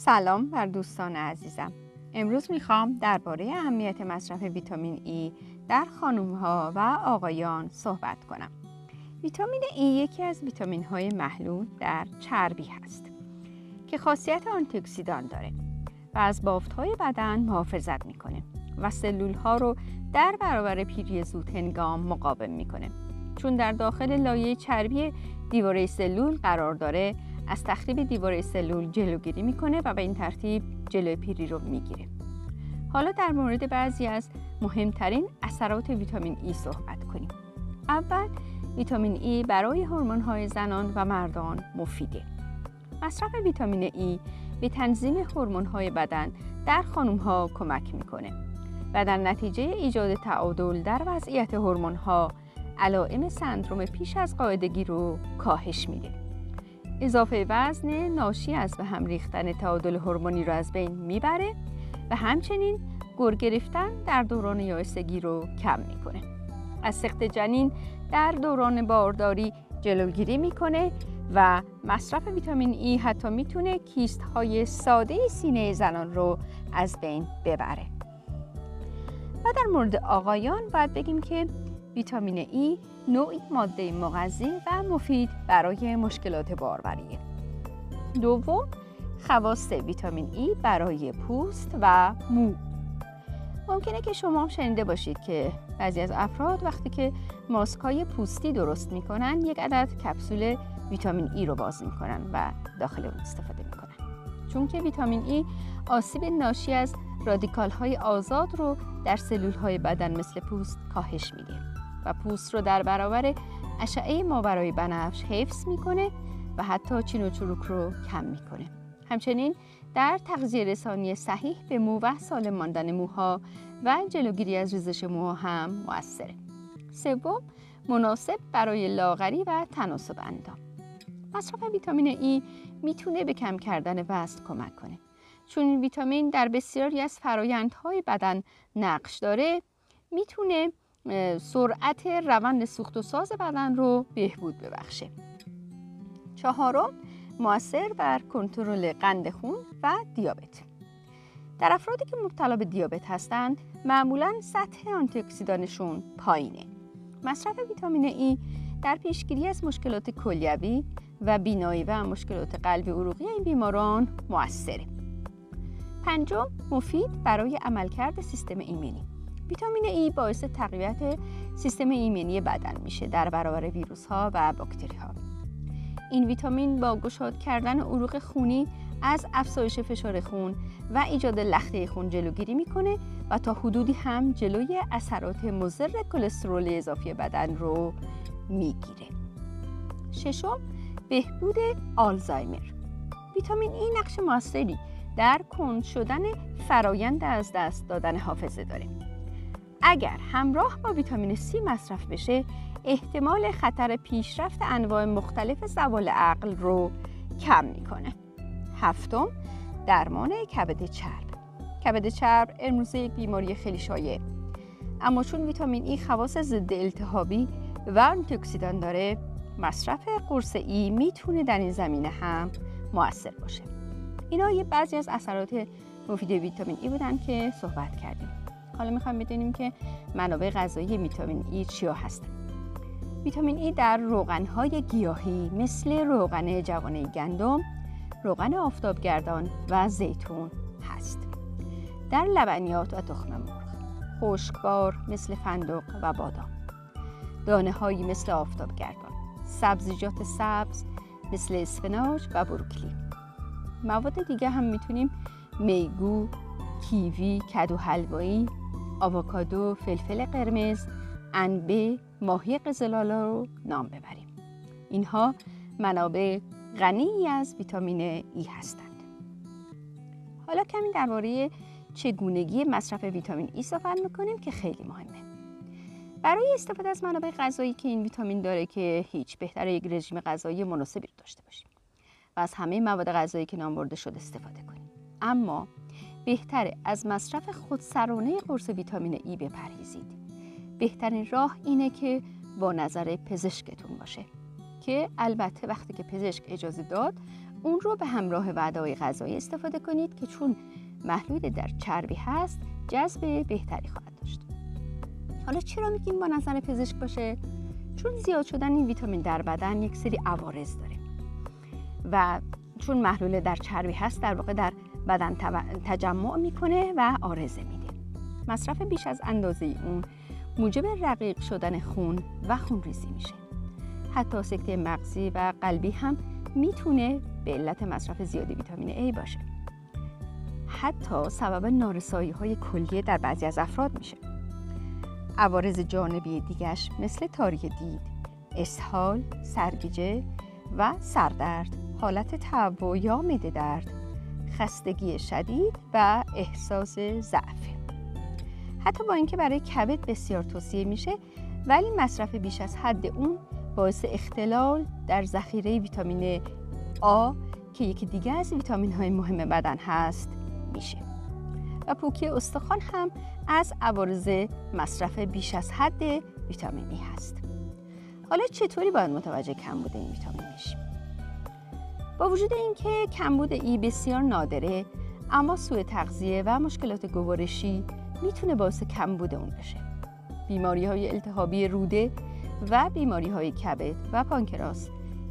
سلام بر دوستان عزیزم. امروز میخوام درباره اهمیت مصرف ویتامین ای در خانم‌ها و آقایان صحبت کنم. ویتامین ای یکی از ویتامین‌های محلول در چربی هست که خاصیت آنتی اکسیدان داره و از بافت‌های بدن محافظت میکنه و سلول‌ها رو در برابر پیری زود هنگام مقاوم میکنه. چون در داخل لایه چربی دیواره سلول قرار داره، از تخریب دیواره سلول جلوگیری میکنه و به این ترتیب جلوی پیری رو میگیره. حالا در مورد بعضی از مهمترین اثرات ویتامین ای صحبت کنیم. اول، ویتامین ای برای هورمون‌های زنان و مردان مفیده. مصرف ویتامین ای به تنظیم هورمون‌های بدن در خانم‌ها کمک میکنه و در نتیجه ایجاد تعادل در وضعیت هورمون‌ها، علائم سندرم پیش از قاعدگی رو کاهش میده. اضافه وزن ناشی از به هم ریختن تعادل هورمونی رو از بین میبره و همچنین گر گرفتن در دوران یائسگی رو کم میکنه. از سقط جنین در دوران بارداری جلوگیری میکنه و مصرف ویتامین ای حتی میتونه کیست های ساده سینه زنان رو از بین ببره. و در مورد آقایان باید بگیم که ویتامین ای نوعی ماده مغذی و مفید برای مشکلات باروریه. دوم، خواص ویتامین ای برای پوست و مو. ممکنه که شما هم شنیده باشید که بعضی از افراد وقتی که ماسک‌های پوستی درست میکنن، یک عدد کپسول ویتامین ای رو باز میکنن و داخل اون استفاده میکنن. چون که ویتامین ای آسیب ناشی از رادیکال‌های آزاد رو در سلول‌های بدن مثل پوست کاهش میده و پوست رو در برابر اشعه ماورای بنفش حفظ میکنه و حتی چین و چروک رو کم میکنه. همچنین در تغذیه رسانی صحیح به مو و سالم ماندن موها و جلوگیری از ریزش موها هم مؤثره. سوم، مناسب برای لاغری و تناسب اندام. مصرف ویتامین ای میتونه به کم کردن وزن کمک کنه. چون این ویتامین در بسیاری از فرآیندهای بدن نقش داره، میتونه سرعت روند سوخت و ساز بدن رو بهبود ببخشه. چهارم، مؤثر بر کنترل قند خون و دیابت. در افرادی که مبتلا به دیابت هستند، معمولاً سطح آنتی اکسیدانشون پایینه. مصرف ویتامین ای در پیشگیری از مشکلات کلیوی و بینایی و مشکلات قلبی عروقی این بیماران مؤثره. پنجم، مفید برای عملکرد سیستم ایمنی. ویتامین ای باعث تقویت سیستم ایمنی بدن میشه در برابر ویروس ها و باکتری ها. این ویتامین با گشاد کردن عروق خونی از افزایش فشار خون و ایجاد لخته خون جلوگیری میکنه و تا حدودی هم جلوی اثرات مضر کلسترول اضافی بدن رو میگیره. ششم، بهبود آلزایمر. ویتامین ای نقش موثری در کند شدن فرایند از دست دادن حافظه داره. اگر همراه با ویتامین سی مصرف بشه، احتمال خطر پیشرفت انواع مختلف زوال عقل رو کم میکنه. هفتم، درمان کبد چرب. کبد چرب امروزه یک بیماری خیلی شایع، اما چون ویتامین ای خواص ضد التهابی و آنتی اکسیدان داره، مصرف قرص ای میتونه در این زمینه هم مؤثر باشه. اینا یه بعضی از اثرات مفید ویتامین ای بودن که صحبت کردیم. حالا میخوایم بدونیم که منابع غذایی ویتامین ای چیا هستن. ویتامین ای در روغن‌های گیاهی مثل روغن جوانه گندم، روغن آفتابگردان و زیتون هست. در لبنیات و تخم مرغ، خشکبار مثل فندق و بادام، دانه‌هایی مثل آفتابگردان، سبزیجات سبز مثل اسفناج و بروکلی. مواد دیگه هم میتونیم میگو، کیوی، کدو حلوایی، آووکادو، فلفل قرمز، انبه، ماهی قزل‌آلا رو نام ببریم. اینها منابع غنی از ویتامین ای هستند. حالا کمی درباره چگونگی مصرف ویتامین ای صحبت میکنیم که خیلی مهمه. برای استفاده از منابع غذایی که این ویتامین داره که هیچ، بهتره یک رژیم غذایی مناسبی داشته باشیم و از همه مواد غذایی که نام برده شده استفاده کنیم. اما بهتره از مصرف خودسرانه قرص ویتامین ای بپرهیزید. بهترین راه اینه که با نظر پزشکتون باشه که البته وقتی که پزشک اجازه داد اون رو به همراه وعده‌های غذایی استفاده کنید که چون محلول در چربی هست جذب بهتری خواهد داشت. حالا چرا میگیم با نظر پزشک باشه؟ چون زیاد شدن این ویتامین در بدن یک سری عوارض داره و چون محلول در چربی هست در واقع در بدن تجمع میکنه و عارضه میده. مصرف بیش از اندازه اون موجب رقیق شدن خون و خونریزی میشه. حتی سکته مغزی و قلبی هم میتونه به علت مصرف زیاد ویتامین A باشه. حتی سبب نارسایی‌های کلیه در بعضی از افراد میشه. عوارض جانبی دیگش مثل تاریک دید، اسهال، سرگیجه و سردرد، حالت تهوع یا معده درد، خستگی شدید و احساس ضعف. حتی با اینکه برای کبد بسیار توصیه میشه، ولی مصرف بیش از حد اون باعث اختلال در ذخیره ویتامین آ که یکی دیگه از ویتامین‌های مهم بدن هست میشه. و پوکی استخوان هم از عوارض مصرف بیش از حد ویتامین ای هست. حالا چطوری باید متوجه کمبود این ویتامین میشیم؟ با وجود اینکه کمبود ای بسیار نادره، اما سوء تغذیه و مشکلات گوارشی میتونه باعث کمبود اون بشه. بیماری‌های التهابی روده و بیماری‌های کبد و پانکراس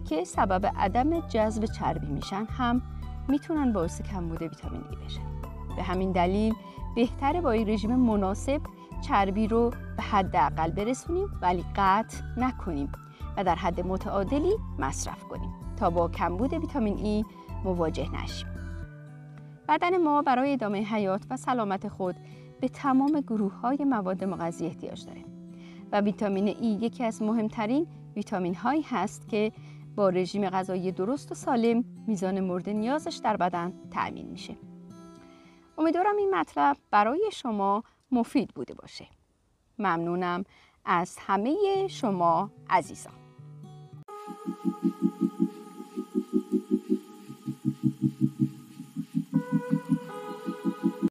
که سبب عدم جذب چربی میشن هم میتونن باعث کمبود ویتامین ای بشن. به همین دلیل بهتره با این رژیم مناسب چربی رو به حداقل برسونیم ولی قطع نکنیم و در حد متعادلی مصرف کنیم تا با کمبود ویتامین ای مواجه نشیم. بدن ما برای ادامه حیات و سلامت خود به تمام گروه‌های مواد مغذی احتیاج داره و ویتامین ای یکی از مهمترین ویتامین هایی هست که با رژیم غذایی درست و سالم میزان مورد نیازش در بدن تأمین میشه. امیدوارم این مطلب برای شما مفید بوده باشه. ممنونم از همه شما عزیزان.